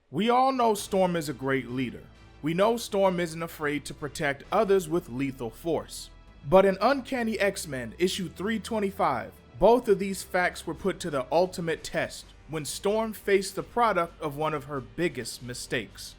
We all know Storm is a great leader. We know Storm isn't afraid to protect others with lethal force. But in Uncanny X-Men issue 325, both of these facts were put to the ultimate test when Storm faced the product of one of her biggest mistakes.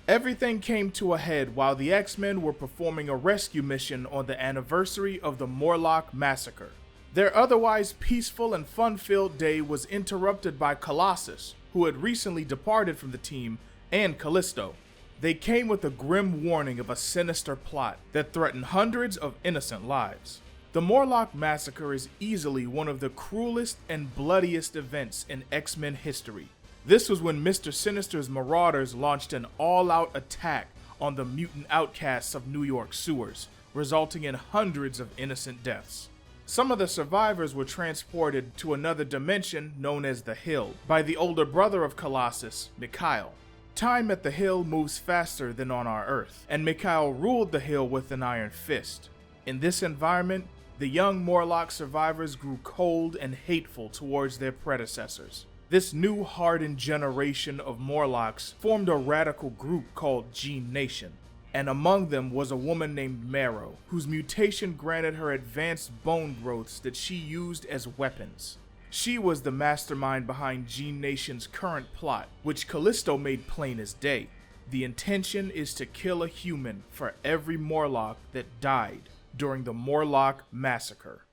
Everything came to a head while the X-Men were performing a rescue mission on the anniversary of the Morlock massacre. Their otherwise peaceful and fun-filled day was interrupted by Colossus, who had recently departed from the team, and Callisto. They came with a grim warning of a sinister plot that threatened hundreds of innocent lives. The Morlock massacre is easily one of the cruelest and bloodiest events in X-Men history. This was when Mr. Sinister's Marauders launched an all-out attack on the mutant outcasts of New York sewers, resulting in hundreds of innocent deaths. Some of the survivors were transported to another dimension known as the Hill by the older brother of Colossus, Mikhail. Time at the Hill moves faster than on our Earth, and Mikhail ruled the Hill with an iron fist. In this environment, the young Morlock survivors grew cold and hateful towards their predecessors. This new hardened generation of Morlocks formed a radical group called Gene Nation, and among them was a woman named Marrow, whose mutation granted her advanced bone growths that she used as weapons. She was the mastermind behind Gene Nation's current plot, which Callisto made plain as day. The intention is to kill a human for every Morlock that died during the Morlock massacre.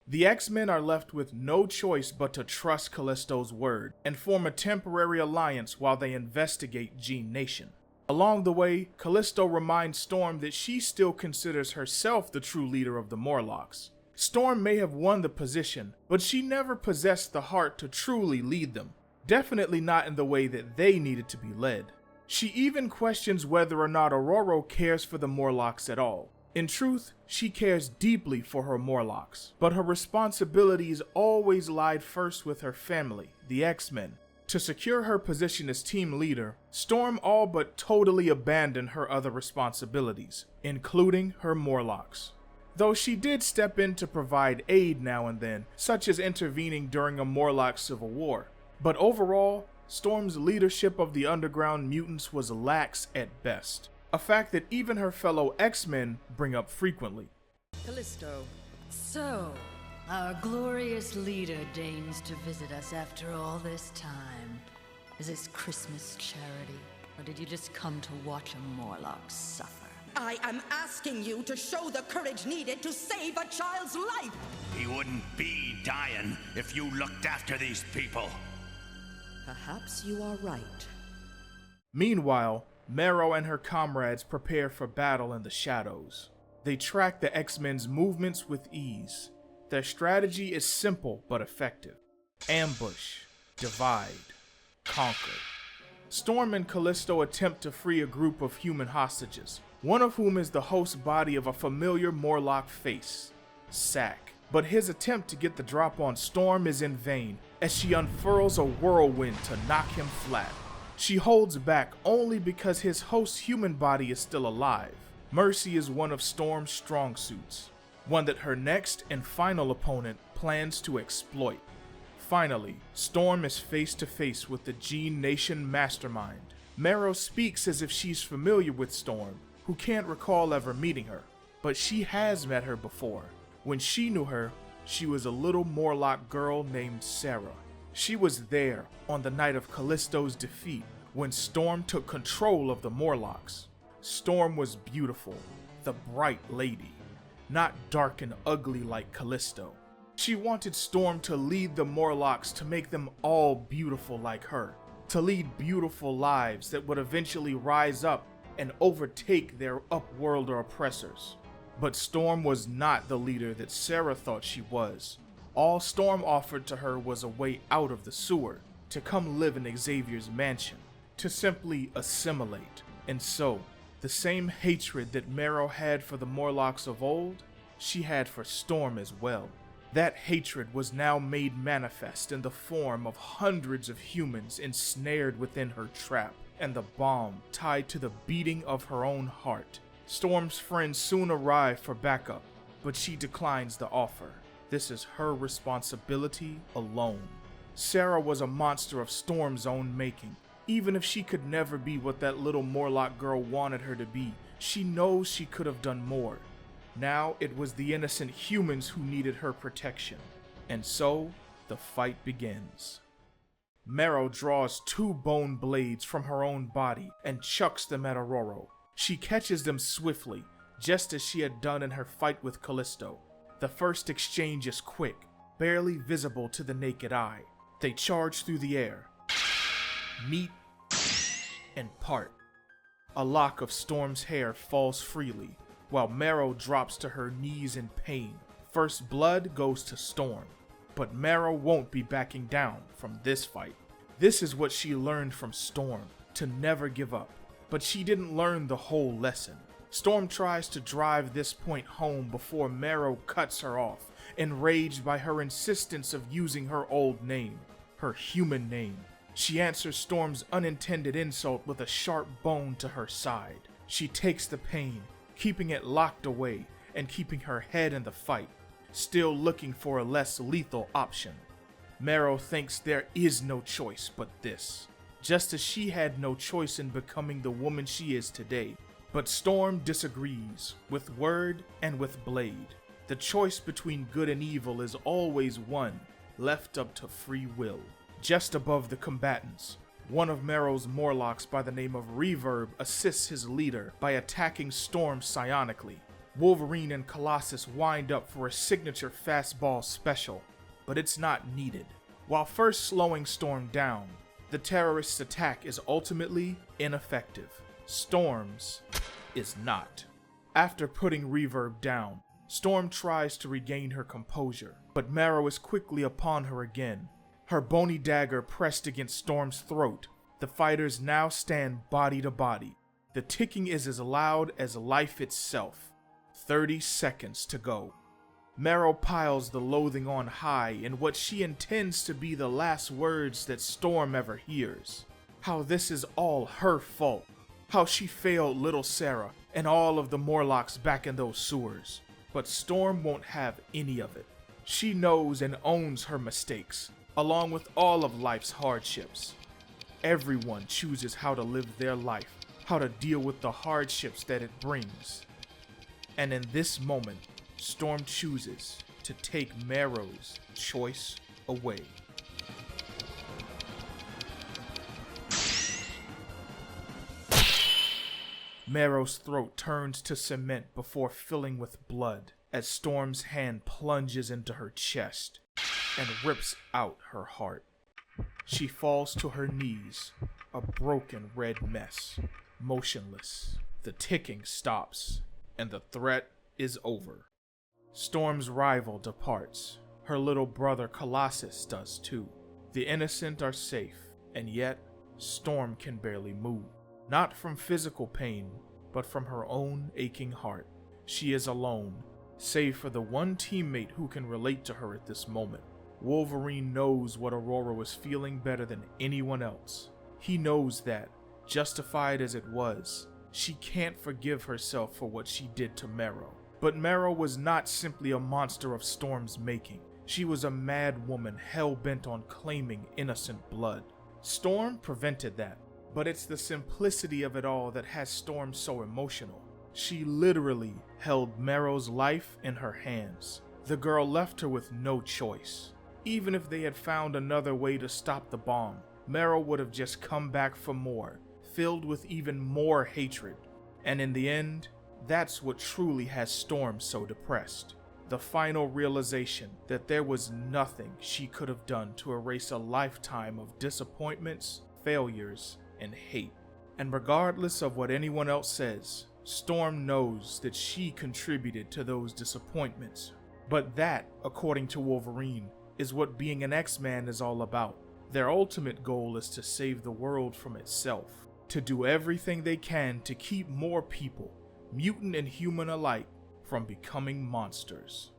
The X-Men are left with no choice but to trust Callisto's word and form a temporary alliance while they investigate Gene Nation. Along the way, Callisto reminds Storm that she still considers herself the true leader of the Morlocks. Storm may have won the position, but she never possessed the heart to truly lead them. Definitely not in the way that they needed to be led. She even questions whether or not Ororo cares for the Morlocks at all. In truth, she cares deeply for her Morlocks, but her responsibilities always lied first with her family, the X-Men. To secure her position as team leader, Storm all but totally abandoned her other responsibilities, including her Morlocks. Though she did step in to provide aid now and then, such as intervening during a Morlock civil war. But overall, Storm's leadership of the underground mutants was lax at best, a fact that even her fellow X-Men bring up frequently. Callisto. So, our glorious leader deigns to visit us after all this time. Is this Christmas charity, or did you just come to watch a Morlock suffer? I am asking you to show the courage needed to save a child's life! He wouldn't be dying if you looked after these people. Perhaps you are right. Meanwhile, Marrow and her comrades prepare for battle in the shadows. They track the X-Men's movements with ease. Their strategy is simple but effective. Ambush, divide, conquer. Storm and Callisto attempt to free a group of human hostages, one of whom is the host body of a familiar Morlock face, Sack. But his attempt to get the drop on Storm is in vain, as she unfurls a whirlwind to knock him flat. She holds back only because his host's human body is still alive. Mercy is one of Storm's strong suits, one that her next and final opponent plans to exploit. Finally, Storm is face to face with the Gene Nation mastermind. Marrow speaks as if she's familiar with Storm, who can't recall ever meeting her, but she has met her before. When she knew her, she was a little Morlock girl named Sarah. She was there on the night of Callisto's defeat when Storm took control of the Morlocks. Storm was beautiful, the bright lady, not dark and ugly like Callisto. She wanted Storm to lead the Morlocks to make them all beautiful like her, to lead beautiful lives that would eventually rise up and overtake their upworlder oppressors. But Storm was not the leader that Sarah thought she was. All Storm offered to her was a way out of the sewer, to come live in Xavier's mansion, to simply assimilate. And so, the same hatred that Marrow had for the Morlocks of old, she had for Storm as well. That hatred was now made manifest in the form of hundreds of humans ensnared within her trap, and the bomb tied to the beating of her own heart. Storm's friends soon arrive for backup, but she declines the offer. This is her responsibility alone. Sarah was a monster of Storm's own making, Even if she could never be what that little Morlock girl wanted her to be, she knows she could have done more. Now it was the innocent humans who needed her protection. And so, the fight begins. Marrow draws 2 bone blades from her own body and chucks them at Ororo. She catches them swiftly, just as she had done in her fight with Callisto. The first exchange is quick, barely visible to the naked eye. They charge through the air, meet, and part. A lock of Storm's hair falls freely, while Marrow drops to her knees in pain. First blood goes to Storm, but Marrow won't be backing down from this fight. This is what she learned from Storm, to never give up. But she didn't learn the whole lesson. Storm tries to drive this point home before Marrow cuts her off, enraged by her insistence of using her old name, her human name. She answers Storm's unintended insult with a sharp bone to her side. She takes the pain, keeping it locked away and keeping her head in the fight, still looking for a less lethal option. Marrow thinks there is no choice but this, just as she had no choice in becoming the woman she is today. But Storm disagrees, with word and with blade. The choice between good and evil is always one, left up to free will. Just above the combatants, one of Marrow's morlocks by the name of Reverb assists his leader by attacking Storm psionically. Wolverine and Colossus wind up for a signature fastball special, but it's not needed. While first slowing Storm down, the terrorist's attack is ultimately ineffective. Storm's is not. After putting Reverb down, Storm tries to regain her composure, but Marrow is quickly upon her again. Her bony dagger pressed against Storm's throat, the fighters now stand body to body. The ticking is as loud as life itself. 30 seconds to go. Marrow piles the loathing on high in what she intends to be the last words that Storm ever hears. How this is all her fault. How she failed little Sarah and all of the Morlocks back in those sewers. But Storm won't have any of it. She knows and owns her mistakes, along with all of life's hardships. Everyone chooses how to live their life, how to deal with the hardships that it brings. And in this moment, Storm chooses to take Marrow's choice away. Marrow's throat turns to cement before filling with blood as Storm's hand plunges into her chest and rips out her heart. She falls to her knees, a broken red mess, motionless. The ticking stops, and the threat is over. Storm's rival departs. Her little brother Colossus does too. The innocent are safe, and yet Storm can barely move. Not from physical pain, but from her own aching heart. She is alone, save for the one teammate who can relate to her at this moment. Wolverine knows what Ororo is feeling better than anyone else. He knows that, justified as it was, she can't forgive herself for what she did to Marrow. But Marrow was not simply a monster of Storm's making. She was a mad woman hell-bent on claiming innocent blood. Storm prevented that, but it's the simplicity of it all that has Storm so emotional. She literally held Marrow's life in her hands. The girl left her with no choice. Even if they had found another way to stop the bomb, Marrow would have just come back for more, filled with even more hatred. And in the end, that's what truly has Storm so depressed. The final realization that there was nothing she could have done to erase a lifetime of disappointments, failures, and hate. And regardless of what anyone else says, Storm knows that she contributed to those disappointments. But that, according to Wolverine, is what being an X-Man is all about. Their ultimate goal is to save the world from itself, to do everything they can to keep more people, mutant and human alike, from becoming monsters.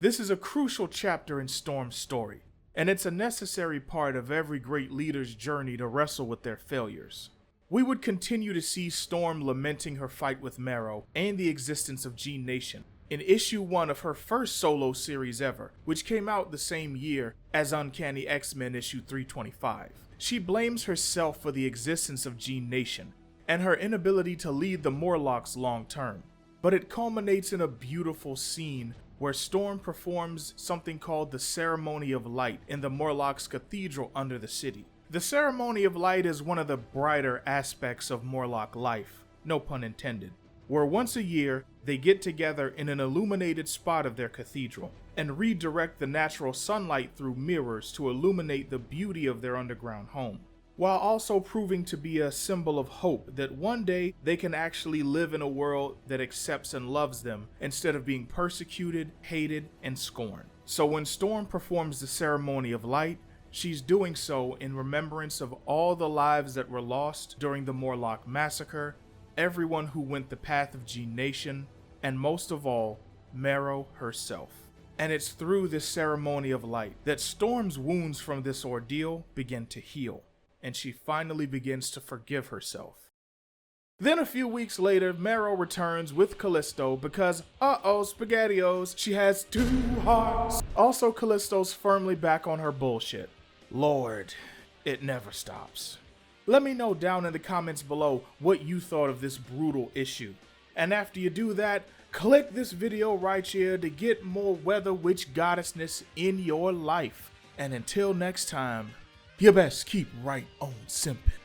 This is a crucial chapter in Storm's story, and it's a necessary part of every great leader's journey to wrestle with their failures. We would continue to see Storm lamenting her fight with Marrow and the existence of Gene Nation in issue 1 of her first solo series ever, which came out the same year as Uncanny X-Men issue 325. She blames herself for the existence of G Nation and her inability to lead the Morlocks long term. But it culminates in a beautiful scene where Storm performs something called the Ceremony of Light in the Morlocks Cathedral under the city. The Ceremony of Light is one of the brighter aspects of Morlock life, no pun intended, where once a year they get together in an illuminated spot of their cathedral and redirect the natural sunlight through mirrors to illuminate the beauty of their underground home, while also proving to be a symbol of hope that one day they can actually live in a world that accepts and loves them instead of being persecuted, hated, and scorned. So when Storm performs the Ceremony of Light, she's doing so in remembrance of all the lives that were lost during the Morlock massacre, everyone who went the path of G Nation, and most of all, Marrow herself. And it's through this Ceremony of Light that Storm's wounds from this ordeal begin to heal, and she finally begins to forgive herself. Then a few weeks later, Marrow returns with Callisto because, SpaghettiOs, she has 2 hearts. Also, Callisto's firmly back on her bullshit. Lord, it never stops. Let me know down in the comments below what you thought of this brutal issue. And after you do that, click this video right here to get more Weather Witch goddessness in your life. And until next time, you best keep right on simping.